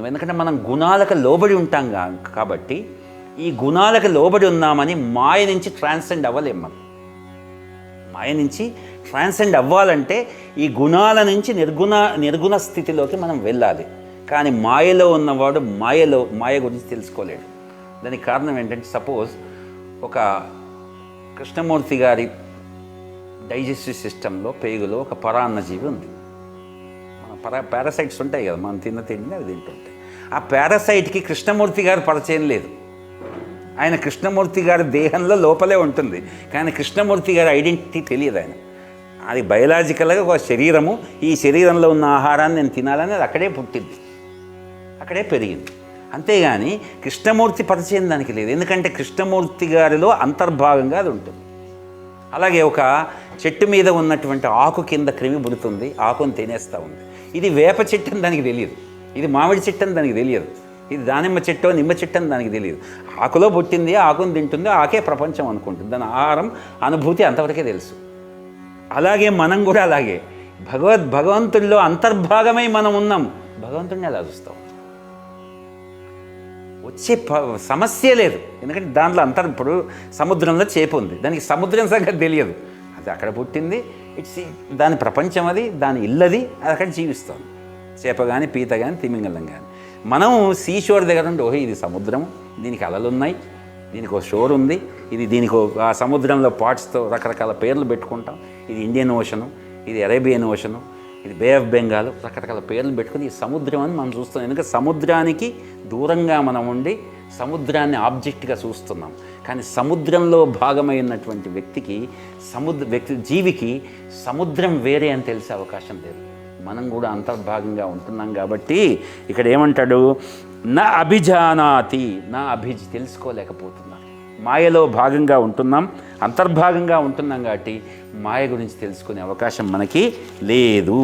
అవుతుంది. ఎందుకంటే మనం గుణాలకు లోబడి ఉంటాం కాబట్టి ఈ గుణాలకు లోబడి ఉన్నామని మాయ నుంచి ట్రాన్సెండ్ అవ్వలేం. మనం మాయ నుంచి ట్రాన్సెండ్ అవ్వాలంటే ఈ గుణాల నుంచి నిర్గుణ స్థితిలోకి మనం వెళ్ళాలి. కానీ మాయలో ఉన్నవాడు మాయ గురించి తెలుసుకోలేడు. దానికి కారణం ఏంటంటే, సపోజ్ ఒక కృష్ణమూర్తి గారి డైజెస్టివ్ సిస్టంలో పేగులో ఒక పరాన్నజీవి ఉంది. పారాసైట్స్ ఉంటాయి కదా, మనం తిండి అవి తింటుంటాయి. ఆ పారాసైట్కి కృష్ణమూర్తి గారు పరిచయం లేదు. ఆయన కృష్ణమూర్తి గారి దేహంలో లోపలే ఉంటుంది, కానీ కృష్ణమూర్తి గారి ఐడెంటిటీ తెలియదు. అది బయలాజికల్గా ఒక శరీరము, ఈ శరీరంలో ఉన్న ఆహారాన్ని నేను తినాలని అది అక్కడే పుట్టింది, అక్కడే పెరిగింది. అంతేగాని కృష్ణమూర్తి పరిచయం దానికి లేదు. ఎందుకంటే కృష్ణమూర్తి గారిలో అంతర్భాగంగా అది ఉంటుంది. అలాగే ఒక చెట్టు మీద ఉన్నటువంటి ఆకు కింద క్రిమి పుడుతుంది, ఆకుని తినేస్తూ ఉంది. ఇది వేప చెట్టు అని దానికి తెలియదు, ఇది మామిడి చెట్టు అని దానికి తెలియదు, ఇది దానిమ్మ చెట్టు నిమ్మ చెట్టు అని దానికి తెలియదు. ఆకులో పుట్టింది, ఆకుని తింటుంది, ఆకే ప్రపంచం అనుకుంటుంది. దాని ఆహారం అనుభూతి అంతవరకే తెలుసు. అలాగే మనం కూడా అలాగే భగవంతుడిలో అంతర్భాగమై మనం ఉన్నాం. భగవంతుడిని ఎలా చూస్తాం? వచ్చే సమస్య లేదు. ఎందుకంటే దాంట్లో ఇప్పుడు సముద్రంలో చేప ఉంది, దానికి సముద్రం సంగతి తెలియదు. అది అక్కడ పుట్టింది, దాని ప్రపంచం అది, దాని ఇల్లది, అది అక్కడ జీవిస్తుంది. చేప కానీ, పీత కానీ, తిమింగలం కానీ. మనం సీషోర్ దగ్గర నుండి ఓహో ఇది సముద్రం, దీనికి అలలు ఉన్నాయి, దీనికి ఒక షోర్ ఉంది, దీనికి ఆ సముద్రంలో పార్ట్స్తో రకరకాల పేర్లు పెట్టుకుంటాం. ఇది ఇండియన్ ఓషను, ఇది అరేబియన్ ఓషను, ఇది బే ఆఫ్ బెంగాల్, రకరకాల పేర్లు పెట్టుకుని ఈ సముద్రం అని మనం చూస్తాం. ఎందుకంటే సముద్రానికి దూరంగా మనం ఉండి సముద్రాన్ని ఆబ్జెక్ట్గా చూస్తున్నాం. కానీ సముద్రంలో భాగమైనటువంటి జీవికి సముద్రం వేరే అని తెలిసే అవకాశం లేదు. మనం కూడా అంతర్భాగంగా ఉంటున్నాం కాబట్టి ఇక్కడ ఏమంటాడు, నా అభిజానాతి, తెలుసుకోలేకపోతున్నాం. మాయలో భాగంగా ఉంటున్నాం, అంతర్భాగంగా ఉంటున్నాం కాబట్టి మాయ గురించి తెలుసుకునే అవకాశం మనకి లేదు.